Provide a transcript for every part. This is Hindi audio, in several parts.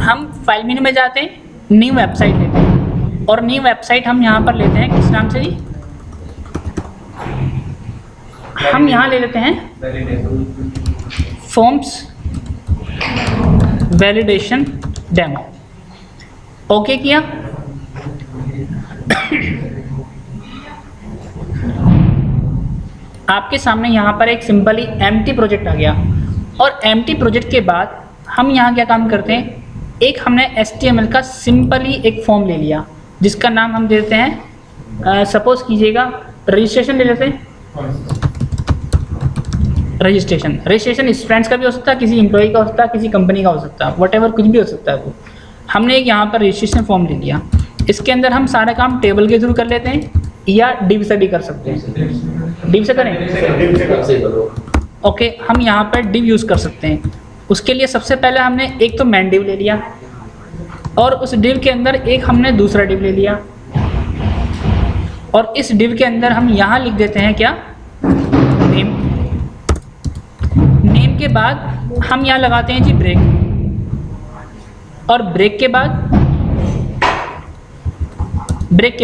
हम फाइल मेनू में जाते हैं, न्यू वेबसाइट लेते हैं और न्यू वेबसाइट हम यहाँ पर लेते हैं किस नाम से जी, हम यहाँ ले लेते हैं फॉर्म्स वैलिडेशन डेमो। ओके किया। आपके सामने यहाँ पर एक सिंपली एम्प्टी प्रोजेक्ट आ गया और एम्प्टी प्रोजेक्ट के बाद हम यहाँ क्या काम करते हैं, एक हमने HTML का सिंपली एक फॉर्म ले लिया जिसका नाम हम देते हैं सपोज कीजिएगा रजिस्ट्रेशन ले लेते हैं। रजिस्ट्रेशन स्टूडेंट्स का भी हो सकता है, किसी एम्प्लॉय का हो सकता है, किसी कंपनी का हो सकता है, व्हाटएवर कुछ भी हो सकता है। वो हमने एक यहाँ पर रजिस्ट्रेशन फॉर्म ले लिया, इसके अंदर हम सारा काम टेबल के थ्रू कर लेते हैं या डिव से भी कर सकते हैं। डिव से करें, ओके। हम यहाँ पर डिव यूज़ कर सकते हैं। उसके लिए सबसे पहले हमने एक तो मैन डिव ले लिया और उस डिव के अंदर एक हमने दूसरा डिव ले लिया और इस डिव के अंदर हम यहाँ लिख देते हैं क्या, नेम। नेम के बाद हम यहाँ लगाते हैं जी ब्रेक और ब्रेक के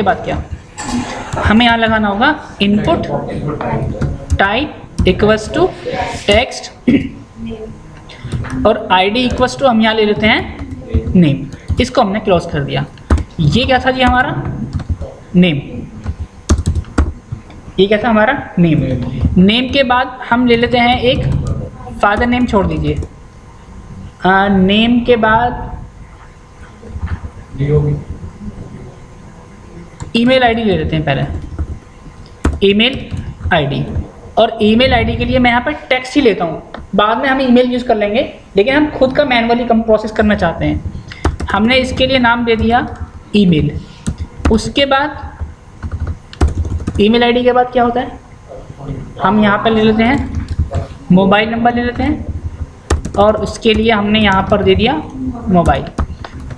बाद क्या हमें यहाँ लगाना होगा, input type equals to text और आईडी इक्वल्स टू हम यहाँ ले लेते हैं नेम। इसको हमने क्लोज कर दिया। ये क्या था जी हमारा नेम, ये क्या था हमारा नेम। नेम के बाद हम ले लेते हैं एक फादर नेम, छोड़ दीजिए नेम के बाद ईमेल आईडी ले लेते हैं पहले, ईमेल आईडी। और ईमेल आईडी के लिए मैं यहाँ पर टेक्स्ट ही लेता हूँ, बाद में हम ईमेल यूज़ कर लेंगे, लेकिन हम खुद का मैनुअली कम प्रोसेस करना चाहते हैं। हमने इसके लिए नाम दे दिया ईमेल। उसके बाद ईमेल आईडी के बाद क्या होता है, हम यहाँ पर ले लेते हैं मोबाइल नंबर ले लेते हैं और उसके लिए हमने यहाँ पर दे दिया मोबाइल।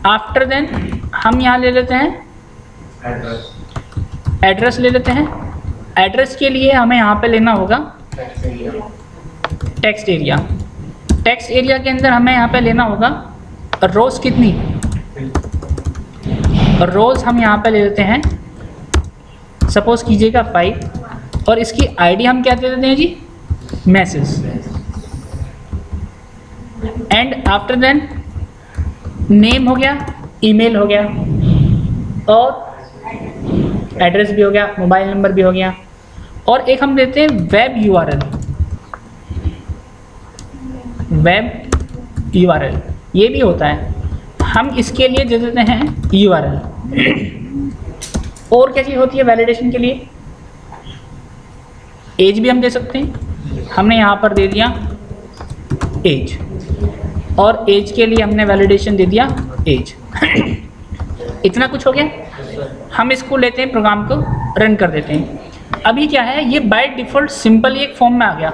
आफ्टर देन हम यहाँ ले लेते हैं एड्रेस ले लेते हैं। एड्रेस के लिए हमें यहाँ पे लेना होगा टेक्स्ट एरिया। टेक्स्ट एरिया के अंदर हमें यहाँ पे लेना होगा रोज़ कितनी, रोज़ हम यहाँ पे ले लेते हैं सपोज कीजिएगा 5 और इसकी आईडी हम क्या दे देते हैं जी, message. And after then name हो गया, ईमेल हो गया और एड्रेस भी हो गया, मोबाइल नंबर भी हो गया। और एक हम देते हैं वेब यूआरएल। वेब यूआरएल ये भी होता है, हम इसके लिए दे देते हैं यूआरएल। और क्या चीज़ होती है वैलिडेशन के लिए, एज भी हम दे सकते हैं। हमने यहाँ पर दे दिया एज और एज के लिए हमने वैलिडेशन दे दिया एज। इतना कुछ हो गया। हम इसको लेते हैं, प्रोग्राम को रन कर देते हैं। अभी क्या है, ये बाय डिफ़ॉल्ट सिंपल एक फॉर्म में आ गया।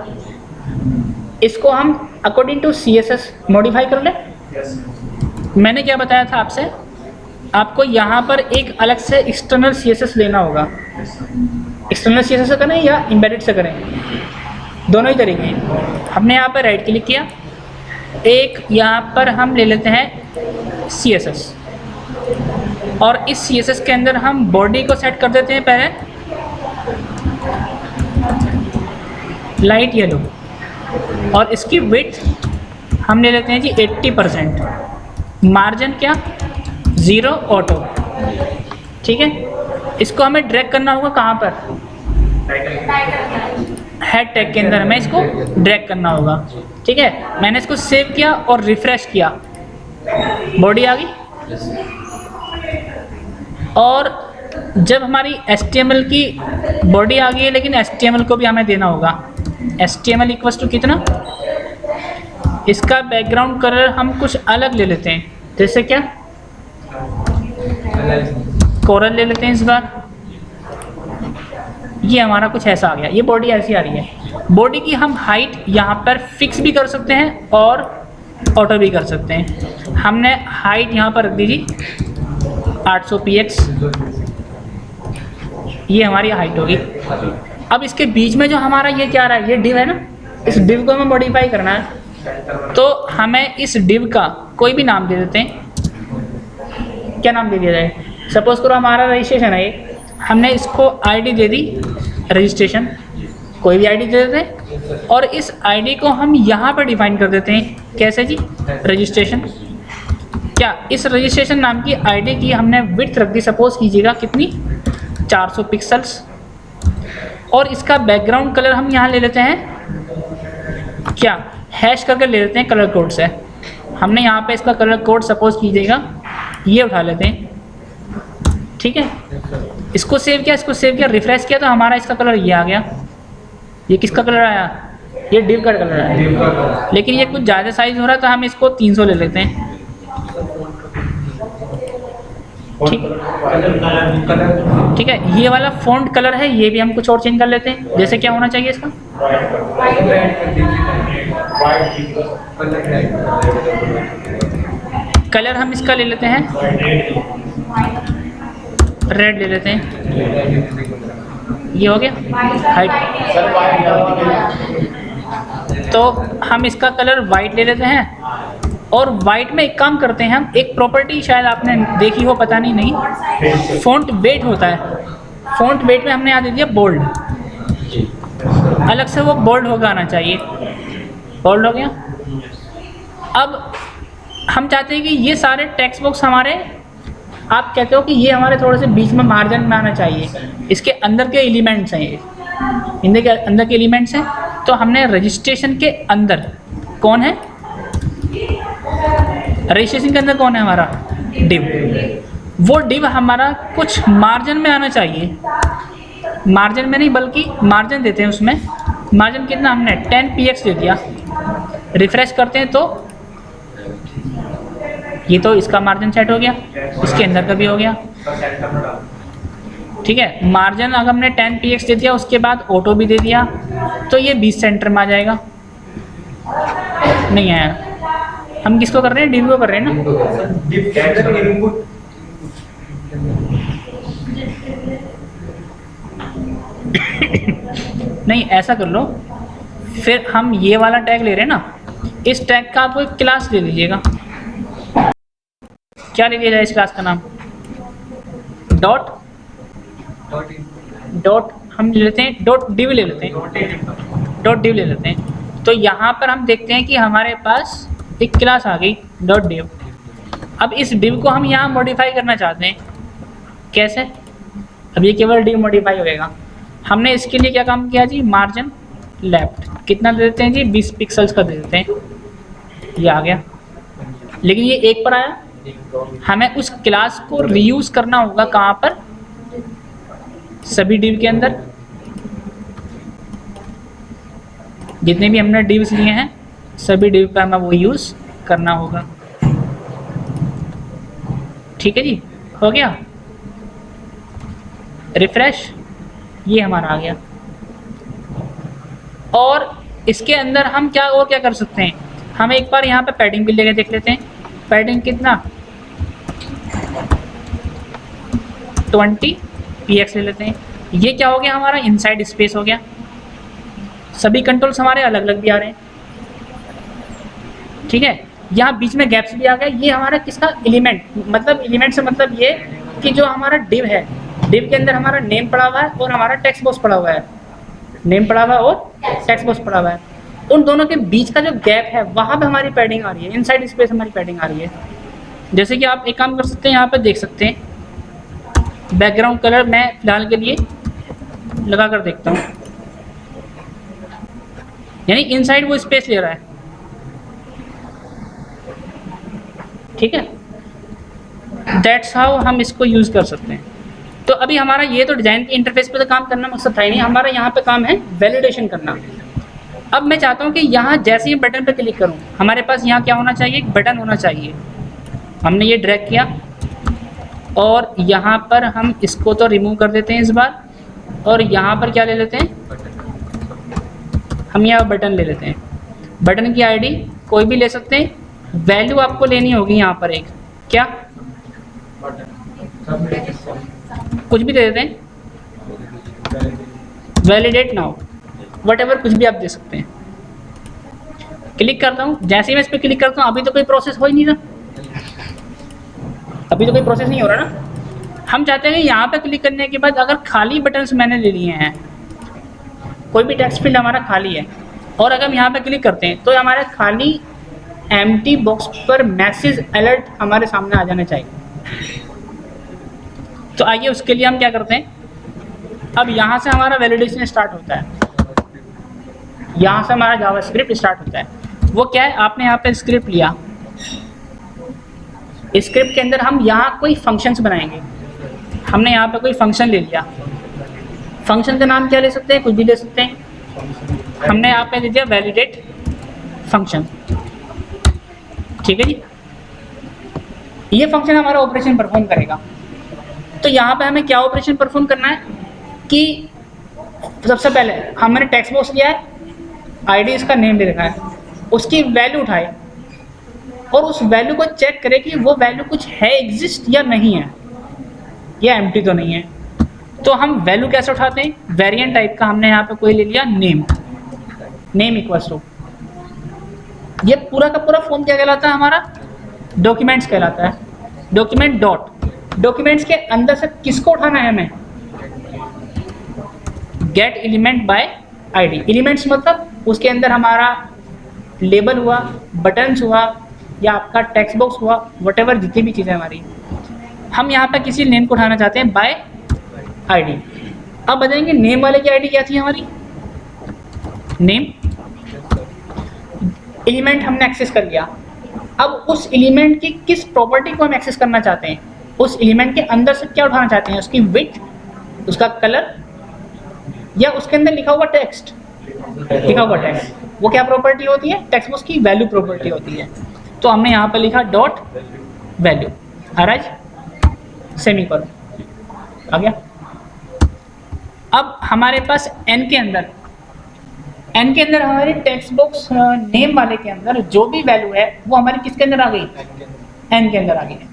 इसको हम अकॉर्डिंग टू CSS मॉडिफाई कर लें। मैंने क्या बताया था आपसे, आपको यहाँ पर एक अलग से एक्सटर्नल CSS लेना होगा। एक्सटर्नल CSS से करें या एम्बेडेड से करें, दोनों ही तरीके हैं। हमने यहाँ पर राइट क्लिक किया, एक यहाँ पर हम ले लेते हैं CSS और इस CSS के अंदर हम बॉडी को सेट कर देते हैं पहले लाइट येलो और इसकी विड्थ हम ले लेते हैं जी 80%। मार्जिन क्या 0 ऑटो, ठीक है। इसको हमें ड्रैग करना होगा कहाँ पर, हेड टैग के अंदर हमें इसको ड्रैग करना होगा, ठीक है। मैंने इसको सेव किया और रिफ्रेश किया, बॉडी आ गई। और जब हमारी HTML की बॉडी आ गई है, लेकिन HTML को भी हमें देना होगा। HTML इक्वल्स टू कितना, इसका बैकग्राउंड कलर हम कुछ अलग ले लेते हैं, जैसे क्या कोरल ले लेते हैं इस बार। ये हमारा कुछ ऐसा आ गया, ये बॉडी ऐसी आ रही है। बॉडी की हम हाइट यहाँ पर फिक्स भी कर सकते हैं और ऑटो भी कर सकते हैं। हमने हाइट यहाँ पर रख दीजिए 800 px, ये हमारी हाइट होगी। अब इसके बीच में जो हमारा ये क्या रहा है, ये डिव है ना, इस डिव को हमें मॉडिफाई करना है। तो हमें इस डिव का कोई भी नाम दे देते हैं, क्या नाम दे दिया जाए? सपोज करो हमारा रजिस्ट्रेशन है ये, हमने इसको आईडी दे दी रजिस्ट्रेशन, कोई भी आईडी दे देते हैं, और इस आईडी को हम यहाँ पर डिफाइन कर देते हैं। कैसे जी? रजिस्ट्रेशन। क्या इस रजिस्ट्रेशन नाम की आईडी की हमने विड्थ रख दी, सपोज कीजिएगा कितनी, 400 पिक्सल्स, और इसका बैकग्राउंड कलर हम यहाँ ले लेते हैं, क्या हैश करके ले लेते हैं कलर कोड से। हमने यहाँ पे इसका कलर कोड सपोज कीजिएगा ये उठा लेते हैं, ठीक है। इसको सेव किया, इसको सेव किया, रिफ्रेश किया तो हमारा इसका कलर ये आ गया। ये किसका कलर आया? ये डिव का कलर आया। लेकिन ये कुछ ज़्यादा साइज हो रहा है तो हम इसको 300 ले लेते हैं, ठीक है। ये वाला फॉन्ट कलर है, ये भी हम कुछ और चेंज कर लेते हैं। जैसे क्या होना चाहिए इसका? कलर हम इसका ले लेते हैं, रेड ले लेते हैं। ये हो गया हाइट। तो हम इसका कलर वाइट ले लेते हैं, और वाइट में एक काम करते हैं हम, एक प्रॉपर्टी शायद आपने देखी हो, पता नहीं, फ़ॉन्ट वेट होता है। फ़ॉन्ट वेट में हमने यहाँ दे दिया बोल्ड, अलग से वो बोल्ड होगा आना चाहिए। बोल्ड हो गया। अब हम चाहते हैं कि ये सारे टेक्स्ट बॉक्स हमारे, आप कहते हो कि ये हमारे थोड़े से बीच में मार्जिन में आना चाहिए, इसके अंदर के एलिमेंट्स हैं, ये इनके अंदर के एलिमेंट्स हैं। तो हमने रजिस्ट्रेशन के अंदर कौन है, रजिस्ट्रेशन के अंदर कौन है हमारा? डिव। वो डिव हमारा कुछ मार्जिन में आना चाहिए, मार्जिन में नहीं बल्कि मार्जिन देते हैं उसमें। मार्जिन कितना हमने 10px दे दिया। रिफ्रेश करते हैं तो ये तो इसका मार्जिन सेट हो गया, इसके अंदर का भी हो गया, ठीक है। मार्जिन अगर हमने 10px दे दिया, उसके बाद ऑटो भी दे दिया, तो ये 20 सेंटर में आ जाएगा। नहीं आया। हम किसको कर रहे हैं? डिव को कर रहे हैं ना। नहीं, ऐसा कर लो, फिर हम ये वाला टैग ले रहे हैं ना, इस टैग का आपको एक क्लास ले लीजिएगा। क्या ले लिया जाए इस क्लास का नाम? डॉट हम ले लेते हैं, डॉट डिव ले लेते हैं, डॉट डिव ले लेते हैं। तो यहाँ पर हम देखते हैं कि हमारे पास एक क्लास आ गई डॉट डिव। अब इस डिव को हम यहाँ मॉडिफाई करना चाहते हैं। कैसे? अब ये केवल डिव मॉडिफाई होएगा। हमने इसके लिए क्या काम किया जी? मार्जिन लेफ्ट कितना दे देते हैं जी? 20 पिक्सल्स का दे देते हैं, ये आ गया। लेकिन ये एक पर आया, हमें उस क्लास को रीयूज करना होगा। कहाँ पर? सभी डिव के अंदर, जितने भी हमने डिव्स लिए हैं सभी डिव का हमें वो यूज करना होगा, ठीक है जी। हो गया, रिफ्रेश, ये हमारा आ गया। और इसके अंदर हम क्या और क्या कर सकते हैं? हम एक बार यहाँ पे पैडिंग भी लेके देख लेते हैं। पैडिंग कितना? 20px ले लेते हैं। ये क्या हो गया हमारा? इनसाइड स्पेस हो गया। सभी कंट्रोल्स हमारे अलग अलग भी आ रहे हैं, ठीक है। यहाँ बीच में गैप्स भी आ गए। ये हमारा किसका? एलिमेंट, मतलब एलिमेंट से मतलब ये कि जो हमारा डिव है, डिव के अंदर हमारा नेम पड़ा हुआ है और हमारा टेक्स्ट बॉक्स पड़ा हुआ है। नेम पड़ा हुआ है और टेक्स्ट बॉक्स पड़ा हुआ है। उन दोनों के बीच का जो गैप है वहाँ पे हमारी पैडिंग आ रही है, इनसाइड स्पेस हमारी पैडिंग आ रही है। जैसे कि आप एक काम कर सकते हैं, यहाँ पे देख सकते हैं, बैकग्राउंड कलर मैं फिलहाल के लिए लगा कर देखता हूँ, यानी इनसाइड वो स्पेस ले रहा है, ठीक है। दैट्स हाउ हम इसको यूज़ कर सकते हैं। तो अभी हमारा ये तो डिज़ाइन के इंटरफेस पे तो काम करना मकसद था ही नहीं, हमारा यहाँ पे काम है वैलिडेशन करना। अब मैं चाहता हूँ कि यहाँ जैसे ही बटन पे क्लिक करूँ, हमारे पास यहाँ क्या होना चाहिए? एक बटन होना चाहिए। हमने ये ड्रैग किया और यहाँ पर हम इसको तो रिमूव कर देते हैं इस बार, और यहाँ पर क्या ले लेते हैं? हम यहाँ बटन ले लेते हैं। बटन की आईडी कोई भी ले सकते हैं, वैल्यू आपको लेनी होगी यहाँ पर एक, क्या कुछ भी दे देते हैं, वैलिडेट नाउ, वटेवर कुछ भी आप दे सकते हैं। क्लिक करता हूँ, जैसे ही मैं इस पर क्लिक करता हूँ, अभी तो कोई प्रोसेस हो ही नहीं रहा, अभी तो कोई प्रोसेस नहीं हो रहा ना। हम चाहते हैं कि यहाँ पे क्लिक करने के बाद अगर खाली बटन्स मैंने ले लिए हैं, कोई भी टेक्स्ट फील्ड हमारा खाली है, और अगर हम यहाँ पे क्लिक करते हैं तो हमारे खाली एम्प्टी बॉक्स पर मैसेज अलर्ट हमारे सामने आ जाना चाहिए। तो आइए उसके लिए हम क्या करते हैं, अब यहाँ से हमारा वैलिडेशन स्टार्ट होता है, यहाँ से हमारा जावास्क्रिप्ट स्टार्ट होता है। वो क्या है, आपने यहाँ पे स्क्रिप्ट लिया, स्क्रिप्ट के अंदर हम यहाँ कोई फंक्शंस बनाएंगे। हमने यहाँ पे कोई फंक्शन ले लिया, फंक्शन का नाम क्या ले सकते हैं, कुछ भी ले सकते हैं। हमने यहाँ पे दे दिया वैलिडेट फंक्शन, ठीक है जी। ये फंक्शन हमारा ऑपरेशन परफॉर्म करेगा। तो यहाँ पे हमें क्या ऑपरेशन परफॉर्म करना है कि सबसे पहले हमने टेक्स्ट बॉक्स लिया है, आईडी इसका नेम दे रखा है, उसकी वैल्यू उठाए और उस वैल्यू को चेक करें कि वो वैल्यू कुछ है, एग्जिस्ट या नहीं है, या एम्प्टी तो नहीं है। तो हम वैल्यू कैसे उठाते हैं, वेरिएंट टाइप का हमने यहाँ पे कोई ले लिया नेम, नेम इक्वल्स टू, ये पूरा का पूरा फॉर्म क्या कहलाता है हमारा, डॉक्यूमेंट्स कहलाता है। डॉक्यूमेंट डॉट, डॉक्यूमेंट्स के अंदर से किसको उठाना है हमें, gate element by ID. Elements मतलब उसके अंदर हमारा लेबल हुआ, बटन्स हुआ, या आपका टेक्स्ट बॉक्स हुआ, वटेवर जितनी भी चीज़ें हमारी। हम यहाँ पे किसी नेम को उठाना चाहते हैं बाय आईडी। अब बताएंगे नेम वाले की आईडी क्या थी हमारी, नेम एलिमेंट हमने एक्सेस कर लिया। अब उस एलिमेंट की किस प्रॉपर्टी को हम एक्सेस करना चाहते हैं, उस एलिमेंट के अंदर से क्या उठाना चाहते हैं, उसकी विड्थ, उसका कलर, या उसके अंदर लिखा हुआ टेक्स्ट, लिखा हुआ टेक्स्ट। वो क्या प्रॉपर्टी होती है, टेक्स्ट बॉक्स की वैल्यू प्रॉपर्टी होती है। तो हमने यहाँ पर लिखा डॉट वैल्यू, अराइज सेमीकोलन, आ गया। अब हमारे पास एन के अंदर हमारी टेक्स्ट बॉक्स नेम वाले के अंदर जो भी वैल्यू है वो हमारी किसके अंदर आ गई, एन के अंदर आ गई है।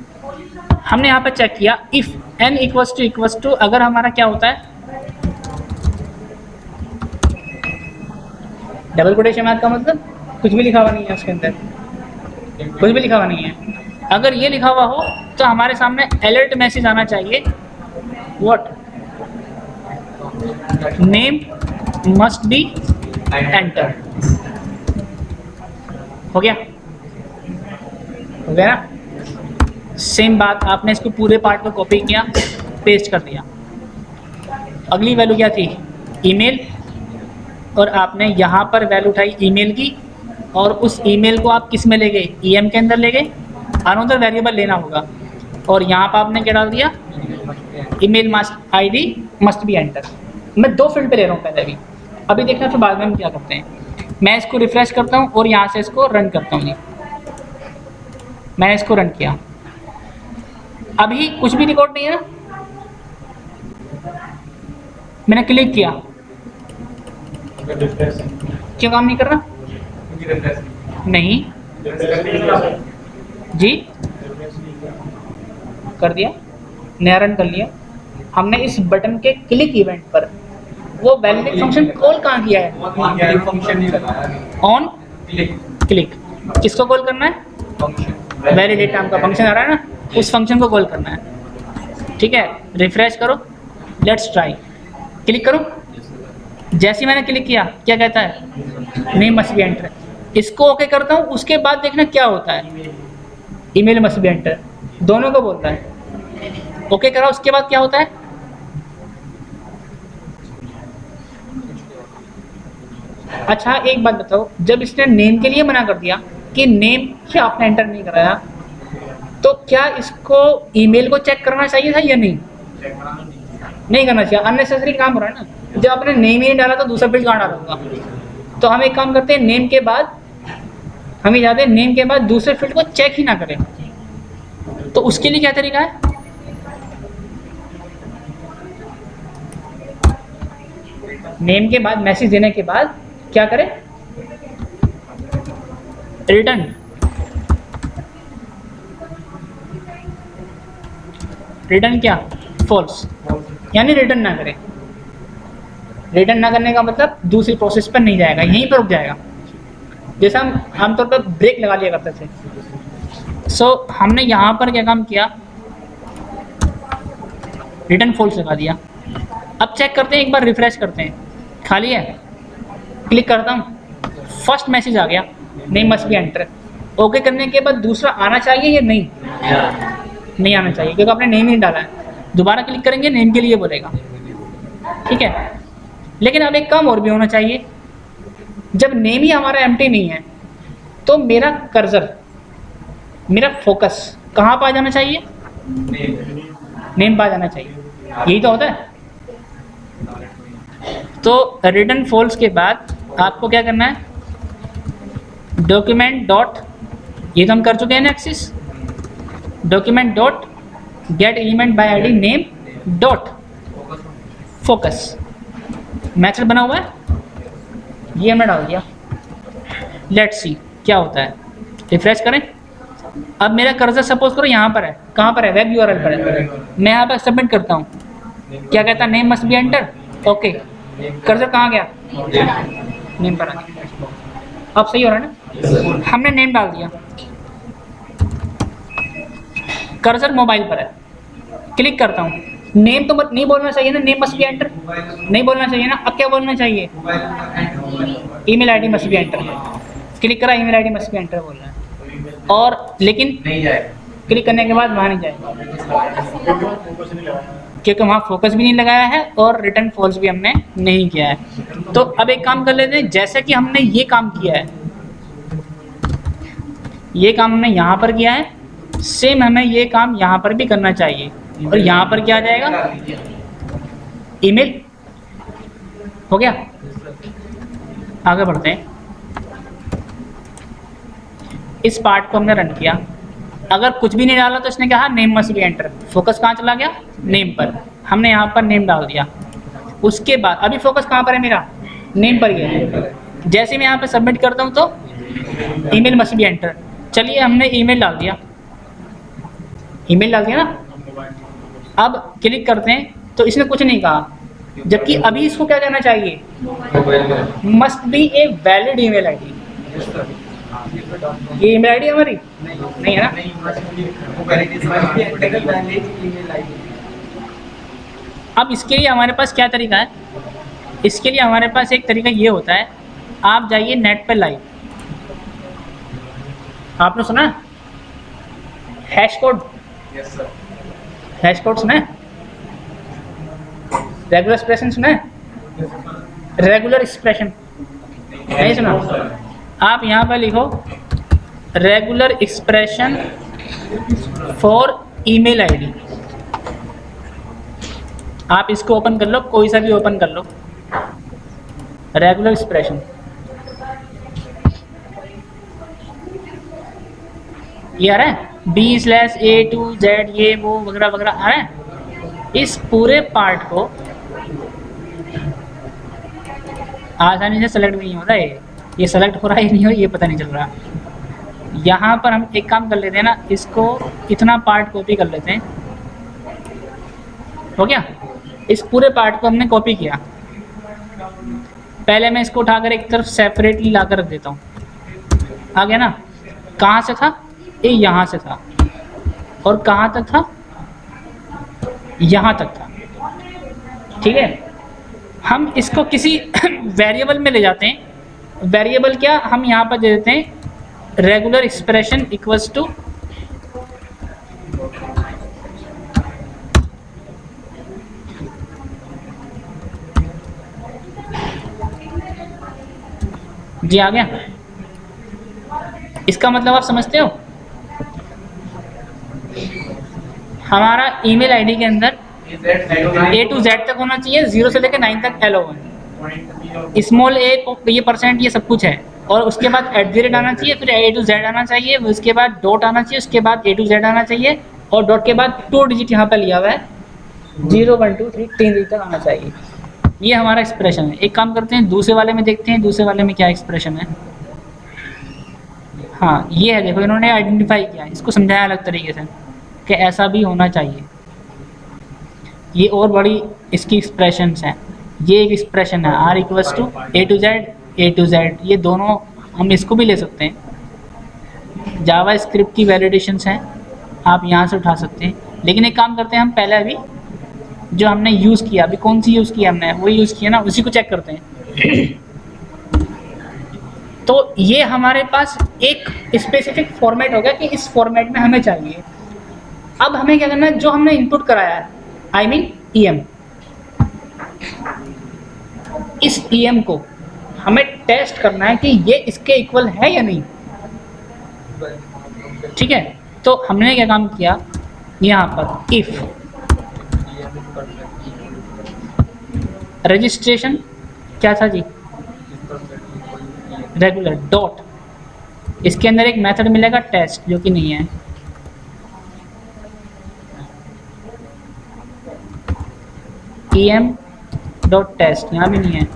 हमने यहाँ पर चेक किया इफ एन इक्वल्स टू अगर हमारा क्या होता है, डबल कोटेशन मार्क का मतलब कुछ भी लिखा हुआ नहीं है उसके अंदर, कुछ भी लिखा हुआ नहीं है। अगर ये लिखा हुआ हो तो हमारे सामने अलर्ट मैसेज आना चाहिए, what, name must be enter. हो गया ना। सेम बात आपने इसको पूरे पार्ट को कॉपी किया, पेस्ट कर दिया। अगली वैल्यू क्या थी, ईमेल, और आपने यहाँ पर वैल्यू उठाई ईमेल की, और उस ईमेल को आप किस में ले गए, ईएम के अंदर ले गए। अनदर वेरिएबल लेना होगा, और यहाँ पर आपने क्या डाल दिया, email must ID must be enter. मैं दो फील्ड पे ले रहा हूँ पहले अभी देखना, फिर बाद में हम क्या करते हैं। मैं इसको रिफ्रेश करता हूँ और यहाँ से इसको रन करता हूँ जी। मैंने इसको रन किया, अभी कुछ भी रिकॉर्ड नहीं है ना, मैंने क्लिक किया, क्यों काम नहीं कर रहा, नहीं जी, कर दिया, नया रन कर लिया। हमने इस बटन के क्लिक इवेंट पर वो वैलिडेट फंक्शन कॉल कहाँ किया है, ऑन क्लिक। किसको कॉल करना है, वैलिडेट नाम का फंक्शन आ रहा है ना, उस फंक्शन को कॉल करना है। ठीक है, रिफ्रेश करो, लेट्स ट्राई, क्लिक करो। जैसे ही मैंने क्लिक किया क्या कहता है, नेम मस्ट बी एंटर। इसको ओके करता हूँ, उसके बाद देखना क्या होता है, ईमेल मस्ट बी एंटर, दोनों को बोलता है। ओके करा, उसके बाद क्या होता है, अच्छा एक बात बताओ, जब इसने नेम के लिए मना कर दिया कि नेम क्या आपने एंटर नहीं कराया, तो क्या इसको ईमेल को चेक करना चाहिए था या नहीं, नहीं करना चाहिए, अननेसेसरी काम हो रहा है ना। जब आपने नेम ही नहीं डाला तो दूसरा फील्ड कहाँ डालूंगा। तो हम एक काम करते हैं, नेम के बाद हम ये जाते हैं, नेम के बाद दूसरे फील्ड को चेक ही ना करें। तो उसके लिए क्या तरीका है, नेम के बाद मैसेज देने के बाद क्या करें, रिटर्न, रिटर्न क्या, फॉल्स, यानी रिटर्न ना करें। रिटर्न ना करने का मतलब दूसरी प्रोसेस पर नहीं जाएगा, यहीं पर रुक जाएगा। जैसा हम आमतौर पर ब्रेक लगा लिया करते थे। सो हमने यहाँ पर क्या काम किया, रिटर्न फॉल्स लगा दिया। अब चेक करते हैं, एक बार रिफ्रेश करते हैं, खाली है, क्लिक करता हूँ, फर्स्ट मैसेज आ गया, name must be enter. Okay करने के बाद दूसरा आना चाहिए या नहीं? नहीं आना चाहिए, क्योंकि आपने नेम ही नहीं डाला है। दोबारा क्लिक करेंगे, नेम के लिए बोलेगा, ठीक है। लेकिन अब एक काम और भी होना चाहिए, जब नेम ही हमारा एम्प्टी नहीं है तो मेरा कर्सर, मेरा फोकस कहाँ पर आ जाना चाहिए? नेम पर आ जाना चाहिए, यही तो होता है। तो रिटर्न फॉल्स के बाद आपको क्या करना है, डॉक्यूमेंट डॉट, ये तो हम कर चुके हैं ना axis, document dot gate element by ID name dot focus method बना हुआ है, ये हमने डाल दिया। लेट्स सी क्या होता है, रिफ्रेश करें। अब मेरा कर्सर सपोज करो यहाँ पर है, कहाँ पर है? वेब यूआरएल पर है। मैं यहाँ पर सबमिट करता हूँ, क्या कहता है? Name must be enter. Okay, cursor कहाँ गया? नेम पर आ गया। अब सही हो रहा है ना? हमने नेम डाल दिया, कर्सर मोबाइल पर है, क्लिक करता हूँ, नेम तो नहीं बोलना चाहिए ना, नेम मस्ट बी एंटर नहीं बोलना चाहिए ना। अब क्या बोलना चाहिए? Email ID must be enter. Click करा, email ID must be enter बोल रहा है, और लेकिन क्लिक करने के बाद वहाँ नहीं जाएगा, क्योंकि वहाँ फोकस भी नहीं लगाया है और रिटर्न फॉल्स भी हमने नहीं किया है। तो अब एक काम कर लेते हैं, जैसे कि हमने ये काम किया है, ये काम हमने यहाँ पर किया है, सेम हमें ये काम यहाँ पर भी करना चाहिए। और यहाँ पर क्या आ जाएगा? ईमेल। हो गया, आगे बढ़ते हैं। इस पार्ट को हमने रन किया, अगर कुछ भी नहीं डाला तो इसने कहा name must be enter. Focus कहाँ चला गया? नेम पर। हमने यहाँ पर नेम डाल दिया। उसके बाद अभी फोकस कहाँ पर है मेरा? नेम पर गया। जैसे मैं यहाँ पर सबमिट करता हूँ तो ईमेल मस्ट बी एंटर। चलिए हमने ईमेल डाल दिया, ईमेल डाल दिया ना। अब क्लिक करते हैं तो इसने कुछ नहीं कहा, जबकि अभी इसको क्या कहना चाहिए? Must be a valid email ID. ये ईमेल आईडी हमारी नहीं है ना? अब इसके लिए हमारे पास क्या तरीका है? इसके लिए हमारे पास एक तरीका ये होता है, आप जाइए नेट पे लाइव। आपने सुना है हैश कोड? हैश कोड सुना है? रेगुलर एक्सप्रेशन सुना है? रेगुलर एक्सप्रेशन नहीं सुना? आप यहाँ पर लिखो regular expression for email ID. आप इसको ओपन कर लो, कोई सा भी ओपन कर लो, रेगुलर एक्सप्रेशन। ये आ रहा है B/A to Z, ये वो वगैरह वगैरह आ रहा है। इस पूरे पार्ट को आसानी से सेलेक्ट नहीं हो रहा है, ये सेलेक्ट हो रहा है नहीं हो ये पता नहीं चल रहा। यहाँ पर हम एक काम कर लेते हैं ना, इसको इतना पार्ट कॉपी कर लेते हैं। हो गया, इस पूरे पार्ट को हमने कॉपी किया। पहले मैं इसको उठाकर एक तरफ सेपरेटली ला कर रख देता हूँ। आ गया ना? कहाँ से था ये? यहाँ से था, और कहाँ तक था? यहाँ तक था। ठीक है, हम इसको किसी वेरिएबल में ले जाते हैं। वेरिएबल क्या? हम यहाँ पर दे देते हैं रेगुलर एक्सप्रेशन इक्वल्स टू जी। आ गया? इसका मतलब आप समझते हो? हमारा ईमेल आईडी के अंदर A to Z तक होना चाहिए, 0 से लेकर 9 तक LO1, स्मॉल a ये % ये सब कुछ है, और उसके बाद @ आना चाहिए, फिर A to Z आना चाहिए, उसके बाद डॉट आना चाहिए, उसके बाद A to Z आना चाहिए, और डॉट के बाद 2 डिजिट यहाँ पर लिया हुआ है, 0 1 2 3 3 डिजिट तक आना चाहिए। ये हमारा एक्सप्रेशन है। एक काम करते हैं, दूसरे वाले में देखते हैं, दूसरे वाले में क्या एक्सप्रेशन है। हाँ ये है, देखो इन्होंने आइडेंटिफाई किया, इसको समझाया अलग तरीके से कि ऐसा भी होना चाहिए। ये और बड़ी इसकी एक्सप्रेशंस हैं। ये एक एक्सप्रेशन है R equals to A to Z, ये दोनों हम इसको भी ले सकते हैं। जावा स्क्रिप्ट की वैलिडेशंस हैं, आप यहाँ से उठा सकते हैं। लेकिन एक काम करते हैं, हम पहले अभी जो हमने यूज़ किया, अभी कौन सी यूज़ किया हमने, वही यूज़ किया ना, उसी को चेक करते हैं। तो ये हमारे पास एक स्पेसिफिक फॉर्मेट हो गया कि इस फॉर्मेट में हमें चाहिए। अब हमें क्या करना है, जो हमने इनपुट कराया है, आई मीन ईएम, इस ईएम को हमें टेस्ट करना है कि ये इसके इक्वल है या नहीं। ठीक है, तो हमने क्या काम किया यहाँ पर, इफ रजिस्ट्रेशन क्या था जी, रेगुलर डॉट, इसके अंदर एक मेथड मिलेगा टेस्ट, जो कि नहीं है, em डॉट टेस्ट, यहाँ भी नहीं है।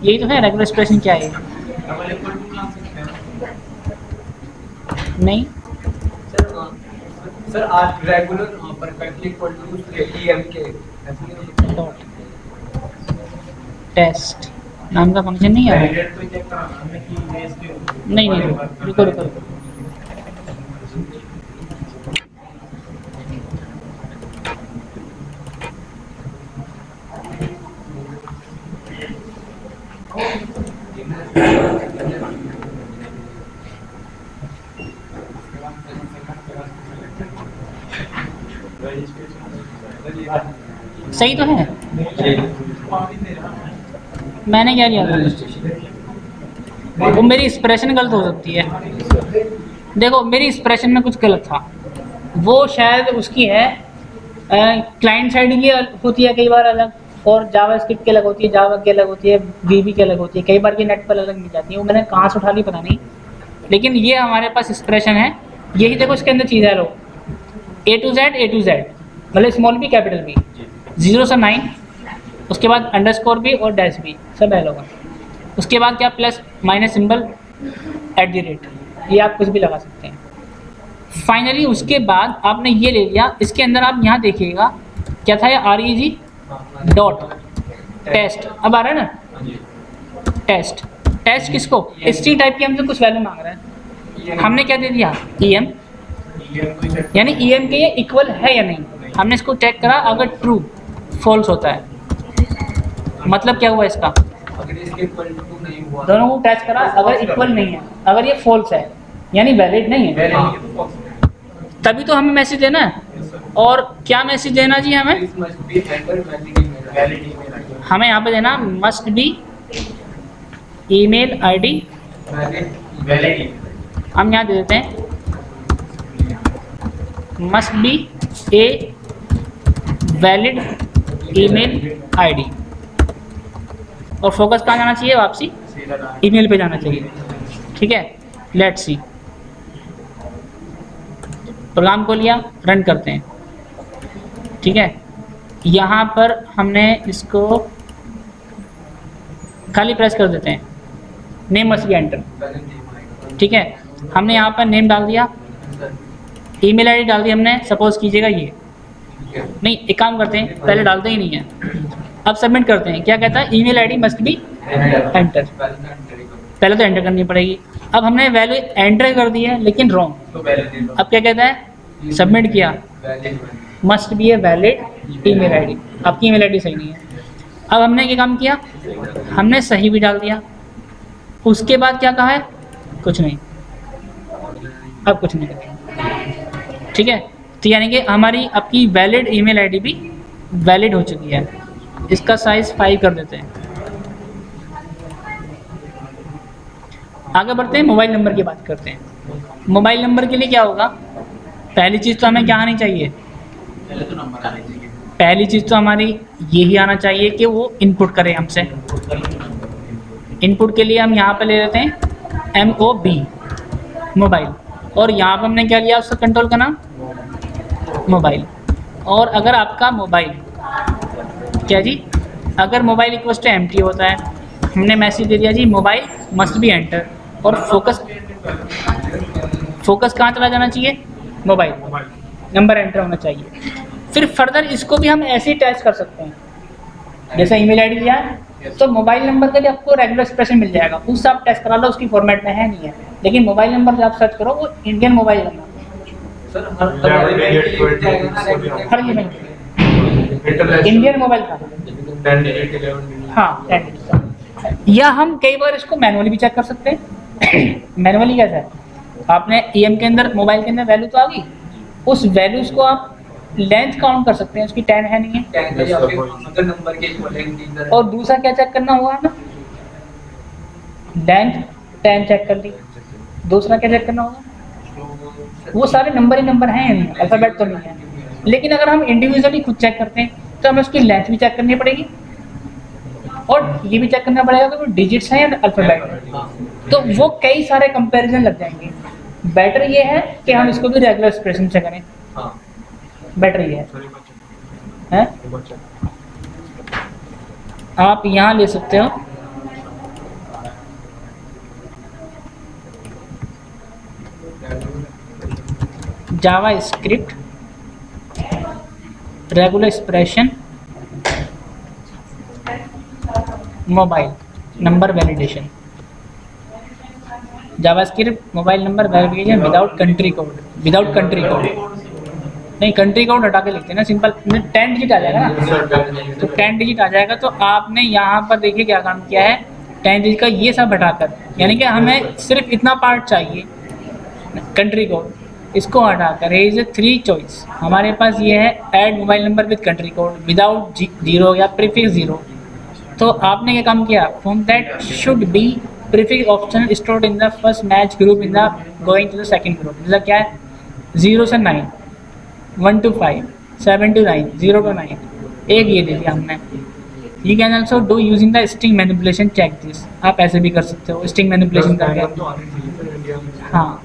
यही तो है रेगुलर एक्सप्रेशन, क्या है नहीं सर आज regular perfectly equal to em के डॉट टेस्ट नाम का फंक्शन नहीं है। नहीं नहीं रुको रुको रुको, सही तो है, मैंने क्या किया था, वो मेरी एक्सप्रेशन गलत हो सकती है। देखो मेरी एक्सप्रेशन में कुछ गलत था, वो शायद उसकी है क्लाइंट साइड की होती है कई बार अलग, और जावास्क्रिप्ट की अलग होती है, जावा की अलग होती है, वीबी की अलग होती है, कई बार की नेट पर अलग मिल जाती है, वो मैंने कहाँ से उठा ली पता नहीं। लेकिन ये हमारे पास एक्सप्रेशन है, यही देखो इसके अंदर चीज़ है, लो ए टू जेड, मतलब स्मॉल बी कैपिटल बी, 0 से 9, उसके बाद अंडरस्कोर भी और डैश भी सब है होगा, उसके बाद क्या प्लस माइनस सिंबल @ ये आप कुछ भी लगा सकते हैं। फाइनली उसके बाद आपने ये ले लिया, इसके अंदर आप यहाँ देखिएगा क्या था, ये reg डॉट टेस्ट, अब आ रहा है ना टेस्ट किसको, स्ट्रिंग टाइप की हमसे कुछ वैल्यू मांग रहा है, हमने क्या दे दिया em, यानी em के ये इक्वल है या नहीं, हमने इसको चेक करा, अगर ट्रू फॉल्स होता है मतलब क्या हुआ इसका, अगर इसके इक्वल टू नहीं हुआ, दोनों को टेस्ट करा, अगर इक्वल नहीं है, अगर ये फॉल्स है यानी वैलिड नहीं है, तभी तो हमें मैसेज देना है। और क्या मैसेज देना जी हमें, हमें यहाँ पे देना मस्ट बी ईमेल आईडी, हम यहाँ दे देते हैं must be a valid email ID, और फोकस कहाँ जाना चाहिए, वापसी ईमेल पे जाना चाहिए। ठीक है, लेट्स सी, प्रोग्राम को लिया, रन करते हैं। ठीक है, यहाँ पर हमने इसको खाली प्रेस कर देते हैं, नेम मस्ट बी एंटर। ठीक है, हमने यहाँ पर नेम डाल दिया, ईमेल आईडी डाल दी हमने, सपोज कीजिएगा ये, नहीं एक काम करते हैं, पहले डालते ही नहीं है, अब सबमिट करते हैं। क्या कहता है, email ID must be enter, पहले तो एंटर करनी पड़ेगी। अब हमने वैल्यू एंटर कर दी है लेकिन रॉन्ग, अब क्या कहता है, सबमिट किया, must be a valid email ID, आपकी ईमेल आईडी सही नहीं है। अब हमने क्या काम किया, हमने सही भी डाल दिया, उसके बाद क्या कहा है, कुछ नहीं, अब कुछ नहीं करेंगे। ठीक है, तो यानी कि हमारी आपकी वैलिड ईमेल आईडी भी वैलिड हो चुकी है। इसका साइज 5 कर देते हैं। आगे बढ़ते हैं, मोबाइल नंबर की बात करते हैं। मोबाइल नंबर के लिए क्या होगा, पहली चीज़ तो हमें क्या आनी चाहिए, पहले तो नंबर आने चाहिए, पहली चीज़ तो हमारी यही आना चाहिए कि वो इनपुट करे हमसे। इनपुट के लिए हम यहाँ पे ले लेते हैं MOB मोबाइल, और यहाँ पर हमने क्या लिया, उसका कंट्रोल का नाम मोबाइल। और अगर आपका मोबाइल क्या जी, अगर मोबाइल इक्वल टू एम्प्टी होता है, हमने मैसेज दे दिया जी मोबाइल मस्ट बी एंटर, और फोकस कहाँ चला जाना चाहिए, मोबाइल, नंबर एंटर होना चाहिए। फिर फर्दर इसको भी हम ऐसे ही टेस्ट कर सकते हैं, जैसे ईमेल आईडी दिया है तो मोबाइल नंबर का भी आपको रेगुलर एक्सप्रेशन मिल जाएगा, उससे आप टेस्ट करा लो, उसकी फॉर्मेट में है नहीं है, लेकिन मोबाइल नंबर जब आप सर्च करो वो इंडियन मोबाइल नंबर सर हर हर ईमेल इंडियन मोबाइल था। 10 digit 11 digit। हाँ 10 digit। या हम कई बार इसको मैनुअली भी चेक कर सकते हैं। मैनुअली कैसा है, आपने ईएम के अंदर मोबाइल के अंदर वैल्यू तो आ गई, उस वैल्यूज को आप लेंथ काउंट कर सकते हैं, उसकी 10 है नहीं है। 10 है या फिर अदर नंबर के इक्वल। और दूसरा क्या चेक करना होगा ना, लेंथ 10 चेक कर ली। दूसरा क्या चेक करना होगा, वो सारे नंबर ही नंबर हैं, अल्फाबेट तो नहीं है। लेकिन अगर हम इंडिविजुअली खुद चेक करते हैं तो हमें उसकी लेंथ भी चेक करनी पड़ेगी और ये भी चेक करना पड़ेगा कि वो डिजिट्स हैं या अल्फाबेट है। तो वो कई सारे कंपैरिजन लग जाएंगे। बेटर ये है कि हम इसको भी रेगुलर एक्सप्रेशन से करें। बेटर ये है आप यहाँ ले सकते हो Java script regular expression mobile number validation. JavaScript mobile number verification without country code. Without country code नहीं, कंट्री कोड हटा के लिखते हैं ना, सिंपल 10 डिजिट आ जाएगा ना, तो 10 डिजिट आ जाएगा। तो आपने यहाँ पर देखिए क्या काम किया है, 10 डिजिट का ये सब हटाकर, यानी कि हमें सिर्फ इतना पार्ट चाहिए कंट्री कोड, इसको हटाकर इज 3 चॉइस। हमारे पास ये है add mobile number with country code without zero या प्रीफिक्स जीरो। तो आपने क्या काम किया, form that should be prefix option stored in the first match group in the going to the second group. मतलब क्या है, 0 से 9, 1 to 5, 7 to 9, 0 to 9, एक ये दे दिया हमने। You can also do using the string manipulation check this. आप ऐसे भी कर सकते हो स्ट्रिंग मैनिपुलेशन करके। हाँ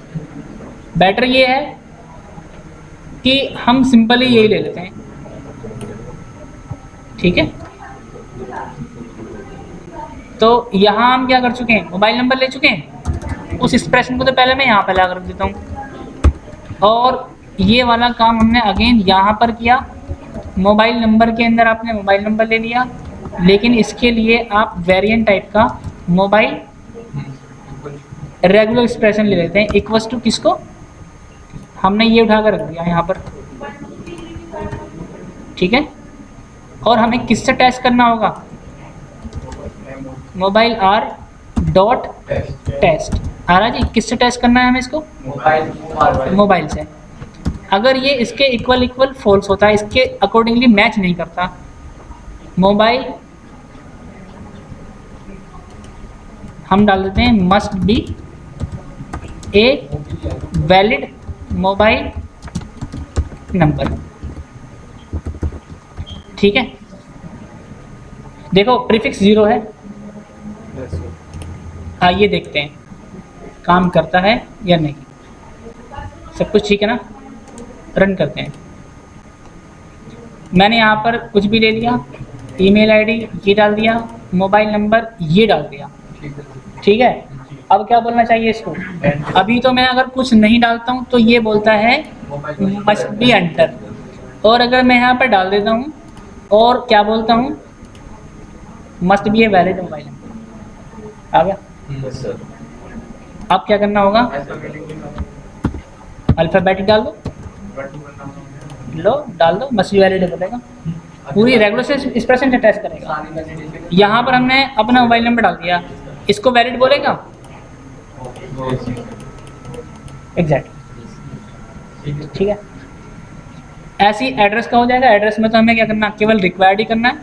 बेटर ये है कि हम सिंपली यही ले लेते हैं, ठीक है। तो यहाँ हम क्या कर चुके हैं, मोबाइल नंबर ले चुके हैं, उस एक्सप्रेशन को तो पहले मैं यहाँ पे लगा रख देता हूँ। और ये वाला काम हमने अगेन यहाँ पर किया, मोबाइल नंबर के अंदर आपने मोबाइल नंबर ले लिया, लेकिन इसके लिए आप वेरिएंट टाइप का मोबाइल रेगुलर एक्सप्रेशन ले लेते हैं। इक्वल्स टू किसको, हमने ये उठा कर रख दिया यहाँ पर, ठीक है। और हमें किससे टेस्ट करना होगा, मोबाइल आर डॉट टेस्ट। आ रहा जी, किससे टेस्ट करना है हमें इसको, मोबाइल से। अगर ये इसके इक्वल इक्वल फॉल्स होता है, इसके अकॉर्डिंगली मैच नहीं करता, मोबाइल हम डाल देते हैं must be a valid mobile number, ठीक है। देखो प्रीफिक्स 0 है, आइए देखते हैं काम करता है या नहीं। सब कुछ ठीक है ना, रन करते हैं। मैंने यहाँ पर कुछ भी ले लिया, ईमेल आईडी ये डाल दिया, मोबाइल नंबर ये डाल दिया, ठीक है। अब क्या बोलना चाहिए इसको, अभी तो मैं अगर कुछ नहीं डालता हूँ तो ये बोलता है मस्ट बी एंटर। और अगर मैं यहाँ पर डाल देता हूँ और क्या बोलता हूँ, must be a valid mobile number, आ गया। अब क्या करना होगा, अल्फ़ाबेटिक डाल दो, लो डाल दो, मस्ट बी वैलिड बोलेगा, पूरी रेगुलर से एक्सप्रेशन से टेस्ट करेगा। यहाँ पर हमने अपना मोबाइल नंबर डाल दिया, इसको वैलिड बोलेगा, एग्जैक्ट, ठीक है। ऐसी एड्रेस का हो जाएगा। एड्रेस में तो हमें क्या करना, केवल रिक्वायर्ड ही करना है।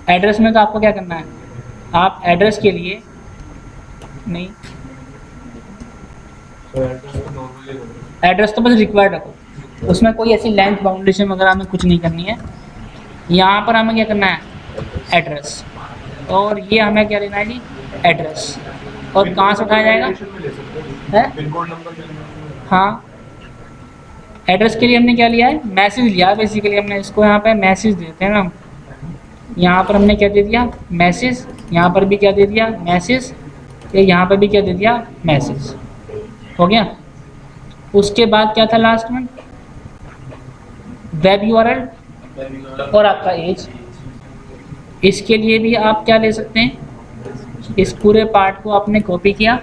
एड्रेस में तो आपको क्या करना है, आप एड्रेस के लिए नहीं, एड्रेस तो बस रिक्वायर्ड रखो, उसमें कोई ऐसी लेंथ बाउंडेशन वगैरह हमें कुछ नहीं करनी है। यहाँ पर हमें क्या करना है, एड्रेस, और ये हमें क्या लेना है जी, एड्रेस। और कहाँ से उठाया जाएगा, है हाँ, एड्रेस के लिए हमने क्या लिया है, मैसेज लिया है। बेसिकली हमने इसको यहाँ पे मैसेज देते हैं ना, यहाँ पर हमने क्या दे दिया, मैसेज, यहाँ पर भी क्या दे दिया, मैसेज, यहाँ पर भी क्या दे दिया, मैसेज, हो गया। उसके बाद क्या था लास्ट में, वेब यूआरएल और आपका एज। इसके लिए भी आप क्या ले सकते हैं, इस पूरे पार्ट को आपने कॉपी किया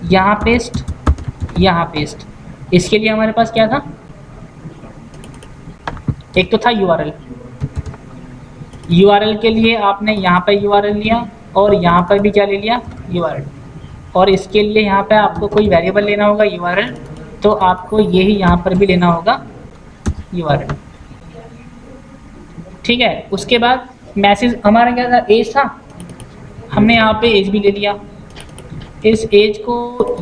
यहाँ पेस्ट, यहाँ पेस्ट। इसके लिए हमारे पास क्या था, एक तो था URL। URL के लिए आपने यहाँ पर URL लिया और यहाँ पर भी क्या ले लिया, URL। और इसके लिए यहाँ पे आपको कोई वेरिएबल लेना होगा URL, तो आपको यही यहाँ पर भी लेना होगा URL। ठीक है। उसके बाद मैसेज हमारा क्या था, एज था, हमने यहाँ पे एज भी ले लिया। इस एज को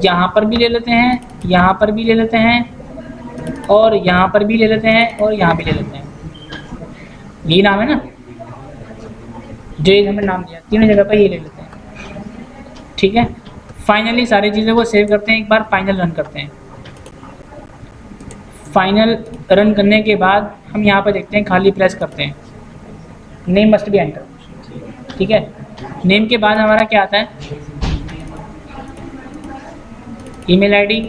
यहाँ पर भी ले लेते हैं, यहाँ पर भी ले लेते हैं, और यहाँ पर भी ले लेते हैं, और यहाँ भी ले लेते हैं। यही नाम है ना, जो एज हमने नाम दिया, तीनों जगह पर ये ले लेते हैं। ठीक है। फाइनली सारी चीज़ों को सेव करते हैं, एक बार फाइनल रन करते हैं। फाइनल रन करने के बाद हम यहाँ पर देखते हैं, खाली प्रेस करते हैं, नेम मस्ट बी एंटर। ठीक है। नेम के बाद हमारा क्या आता है, ईमेल आईडी,